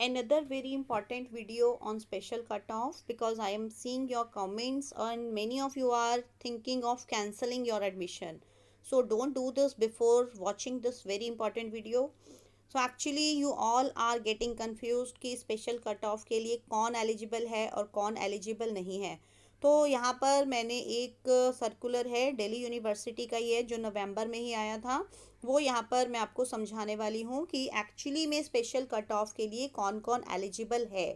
another very important video on special cutoff, because I am seeing your comments and many of you are thinking of cancelling your admission. So don't do this before watching this very important video. So actually you all are getting confused कि special cut of के लिए कौन eligible है और कौन eligible नहीं है। तो यहाँ पर मैंने एक सर्कुलर है दिल्ली यूनिवर्सिटी का ही है जो नवंबर में ही आया था, वो यहाँ पर मैं आपको समझाने वाली हूँ कि एक्चुअली में स्पेशल कट ऑफ के लिए कौन कौन एलिजिबल है।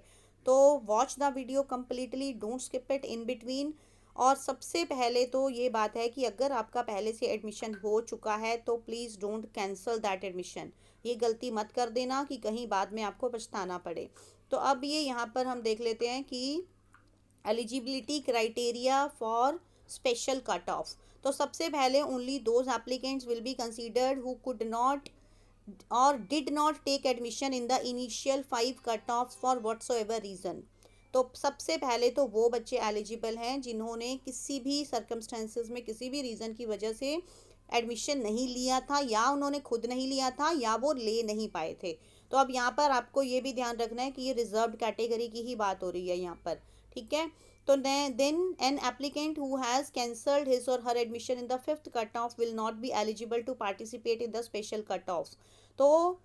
तो watch the video completely, don't skip it in between. और सबसे पहले तो ये बात है कि अगर आपका पहले से एडमिशन हो चुका है तो please don't cancel that admission. ये गलती मत कर देना कि कहीं बाद में आपको पछताना पड़े। तो अब ये यहाँ पर हम देख लेते हैं कि eligibility criteria for special cut off. तो सबसे पहले only those applicants will be considered who could not और did not take admission in the initial 5 cut off for whatsoever reason. तो सबसे पहले तो वो बच्चे एलिजिबल हैं जिन्होंने किसी भी सर्कमस्टेंसेस में किसी भी रीज़न की वजह से एडमिशन नहीं लिया था, या उन्होंने खुद नहीं लिया था, या वो ले नहीं पाए थे। तो अब यहाँ पर आपको ये भी ध्यान रखना है कि ये रिजर्व्ड कैटेगरी की ही बात हो रही है यहाँ पर, ठीक है। तो then an applicant who has cancelled his और her admission in the 5th cut off will not be eligible to participate in the special cut off. तो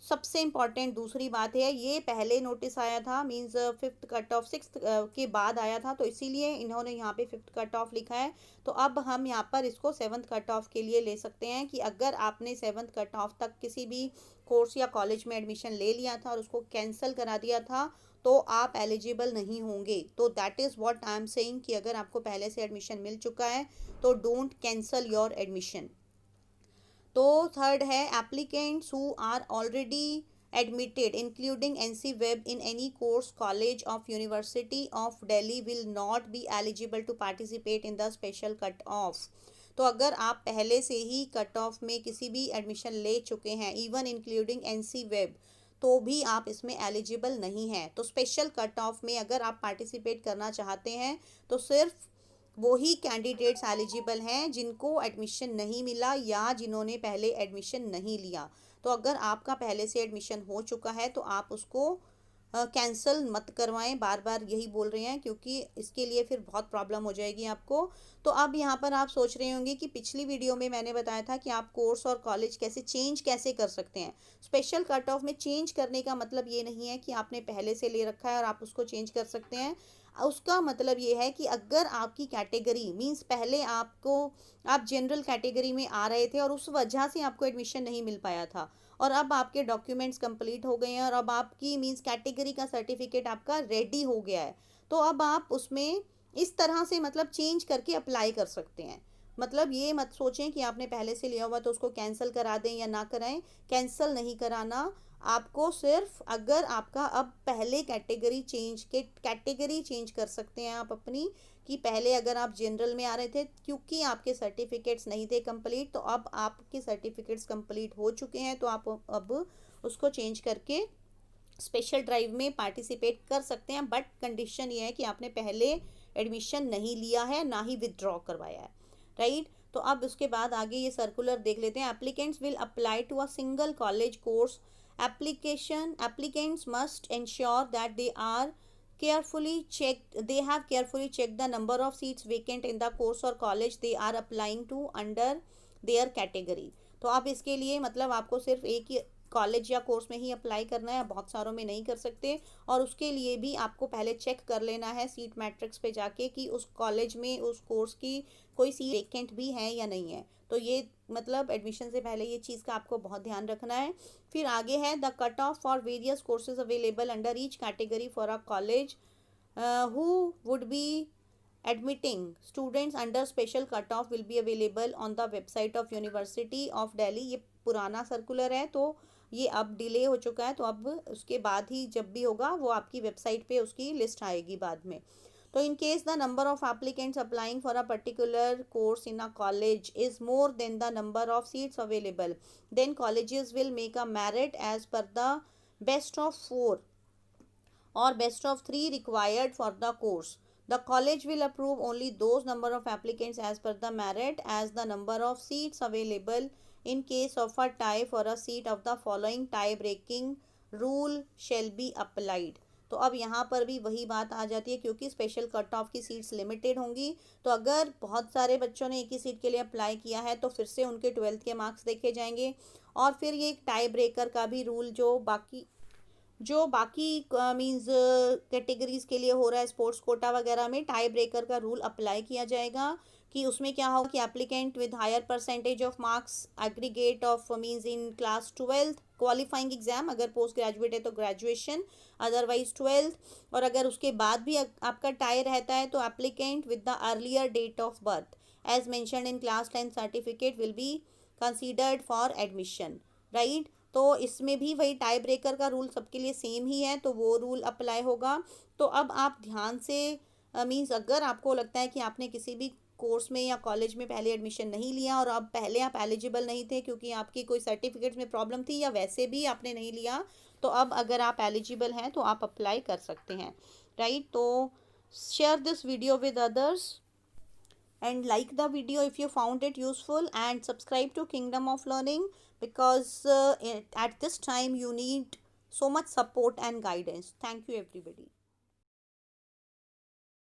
सबसे इम्पॉर्टेंट दूसरी बात है, ये पहले नोटिस आया था, means 5th cut of 6th के बाद आया था, तो इसीलिए इन्होंने यहाँ पे 5th कट ऑफ लिखा है। तो अब हम यहाँ पर इसको 7th कट ऑफ के लिए ले सकते हैं कि अगर आपने 7th कट ऑफ तक किसी भी कोर्स या कॉलेज में एडमिशन ले लिया था और उसको कैंसिल करा दिया था तो आप एलिजिबल नहीं होंगे। तो that is what I am saying कि अगर आपको पहले से एडमिशन मिल चुका है तो डोंट कैंसल योर एडमिशन। तो थर्ड है applicants who are already admitted including NC Web in any course college of University of Delhi will not be eligible to participate in the special cut off। तो अगर आप पहले से ही cut off में किसी भी एडमिशन ले चुके हैं इवन इंक्लूडिंग NC Web, तो भी आप इसमें एलिजिबल नहीं हैं। तो स्पेशल कट ऑफ में अगर आप पार्टिसिपेट करना चाहते हैं तो सिर्फ वही कैंडिडेट्स एलिजिबल हैं जिनको एडमिशन नहीं मिला या जिन्होंने पहले एडमिशन नहीं लिया। तो अगर आपका पहले से एडमिशन हो चुका है तो आप उसको कैंसिल मत करवाएं, बार बार यही बोल रहे हैं क्योंकि इसके लिए फिर बहुत प्रॉब्लम हो जाएगी आपको। तो अब यहाँ पर आप सोच रहे होंगे कि पिछली वीडियो में मैंने बताया था कि आप कोर्स और कॉलेज कैसे कर सकते हैं। स्पेशल कट ऑफ में चेंज करने का मतलब ये नहीं है कि आपने पहले से ले रखा है और आप उसको चेंज कर सकते हैं। उसका मतलब ये है कि अगर आपकी कैटेगरी मींस पहले आप जनरल कैटेगरी में आ रहे थे और उस वजह से आपको एडमिशन नहीं मिल पाया था और अब आपके डॉक्यूमेंट्स कंप्लीट हो गए हैं और अब आपकी मींस कैटेगरी का सर्टिफिकेट आपका रेडी हो गया है, तो अब आप उसमें इस तरह से मतलब चेंज करके अप्लाई कर सकते हैं। मतलब ये मत सोचें कि आपने पहले से लिया हुआ तो उसको कैंसिल करा दें या ना कराएं, कैंसिल नहीं कराना आपको। सिर्फ अगर आपका अब पहले कैटेगरी चेंज कर सकते हैं आप अपनी, कि पहले अगर आप जनरल में आ रहे थे क्योंकि आपके सर्टिफिकेट्स नहीं थे कंप्लीट, तो अब आपके सर्टिफिकेट्स कंप्लीट हो चुके हैं तो आप अब उसको चेंज करके स्पेशल ड्राइव में पार्टिसिपेट कर सकते हैं। बट कंडीशन ये है कि आपने पहले एडमिशन नहीं लिया है ना ही विदड्रॉ करवाया है, राइट। तो अब उसके बाद आगे ये सर्कुलर देख लेते हैं। Applicants will apply to a single college course applicants must ensure that they have carefully checked the number of seats vacant in the course or college they are applying to under their category। तो आप इसके लिए मतलब आपको सिर्फ एक ही college या course में ही अप्लाई करना है, बहुत सारों में नहीं कर सकते। और उसके लिए भी आपको पहले चेक कर लेना है सीट मैट्रिक्स पे जाके कि उस कॉलेज में उस कोर्स की कोई सीट वेकेंट भी है या नहीं है। तो ये मतलब एडमिशन से पहले ये चीज़ का आपको बहुत ध्यान रखना है। फिर आगे है the cut off for various courses available under each category for a college who would be admitting students under special cutoff will be available on the website of University of Delhi। ये पुराना circular है तो ये अब delay हो चुका है, तो अब उसके बाद ही जब भी होगा वो आपकी वेबसाइट पे उसकी लिस्ट आएगी बाद में। तो in case the number of applicants applying for a particular course in a college is more than the number of seats available, then colleges will make a merit as per the best of 4 or best of 3 required for the course। The college will approve only those number of applicants as per the merit as the number of seats available in case of a tie for a seat of the following tie breaking rule shall be applied. तो अब यहाँ पर भी वही बात आ जाती है, क्योंकि स्पेशल कट ऑफ की सीट्स लिमिटेड होंगी, तो अगर बहुत सारे बच्चों ने एक ही सीट के लिए अप्लाई किया है तो फिर से उनके 12th के मार्क्स देखे जाएंगे। और फिर ये एक टाई ब्रेकर का भी रूल जो बाकी मींस कैटेगरीज के लिए हो रहा है स्पोर्ट्स कोटा वगैरह में, टाई ब्रेकर का रूल अप्लाई किया जाएगा। कि उसमें क्या होगा कि applicant with higher percentage of marks aggregate of means in class 12th qualifying exam, अगर पोस्ट ग्रेजुएट है तो ग्रेजुएशन, अदरवाइज 12th। और अगर उसके बाद भी आपका टाई रहता है तो applicant with the earlier date of birth as mentioned in class 10 certificate will be considered for admission, right. तो इसमें भी वही टाई ब्रेकर का रूल सबके लिए सेम ही है, तो वो रूल अप्लाई होगा। तो अब आप ध्यान से मीन्स अगर आपको लगता है कि आपने किसी भी कोर्स में या कॉलेज में पहले एडमिशन नहीं लिया और अब पहले आप एलिजिबल नहीं थे क्योंकि आपकी कोई सर्टिफिकेट्स में प्रॉब्लम थी या वैसे भी आपने नहीं लिया, तो अब अगर आप एलिजिबल हैं तो आप अप्लाई कर सकते हैं, राइट। तो share this video with others and like the video if you found it useful, and subscribe to Kingdom of Learning, because at this time you need so much support and guidance. Thank you everybody.